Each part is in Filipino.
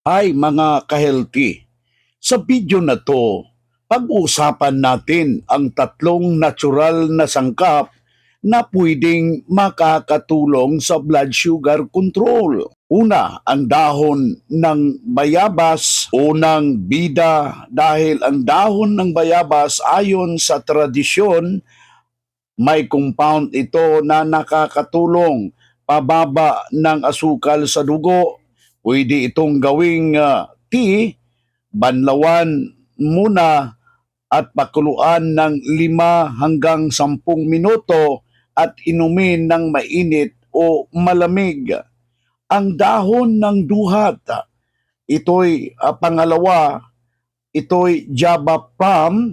Hi mga ka-healthy! Sa video na to, pag-uusapan natin ang tatlong natural na sangkap na pwedeng makakatulong sa blood sugar control. Una, ang dahon ng bayabas o ng bida dahil ang dahon ng bayabas ayon sa tradisyon may compound ito na nakakatulong pababa ng asukal sa dugo. Pwede itong gawing tea, banlawan muna at pakuluan ng 5 hanggang 10 minuto at inumin ng mainit o malamig. Ang dahon ng duhat, ito'y pangalawa, ito'y java palm.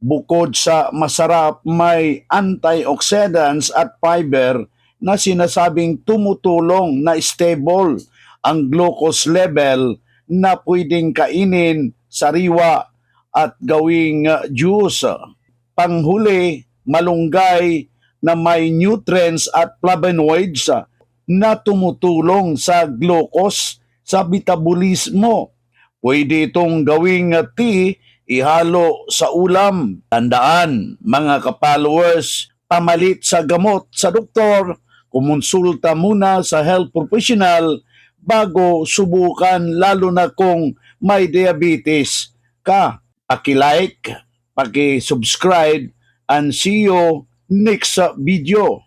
Bukod sa masarap, may antioxidants at fiber na sinasabing tumutulong na stable ang glucose level na pwedeng kainin sariwa at gawing juice. Panghuli, malunggay na may nutrients at flavonoids na tumutulong sa glucose sa metabolismo. Pwede itong gawing tea, ihalo sa ulam. Tandaan, mga ka-followers, pamalit sa gamot sa doktor, kumonsulta muna sa health professional bago subukan, lalo na kung may diabetes ka. Paki-like, paki-subscribe, and see you next video.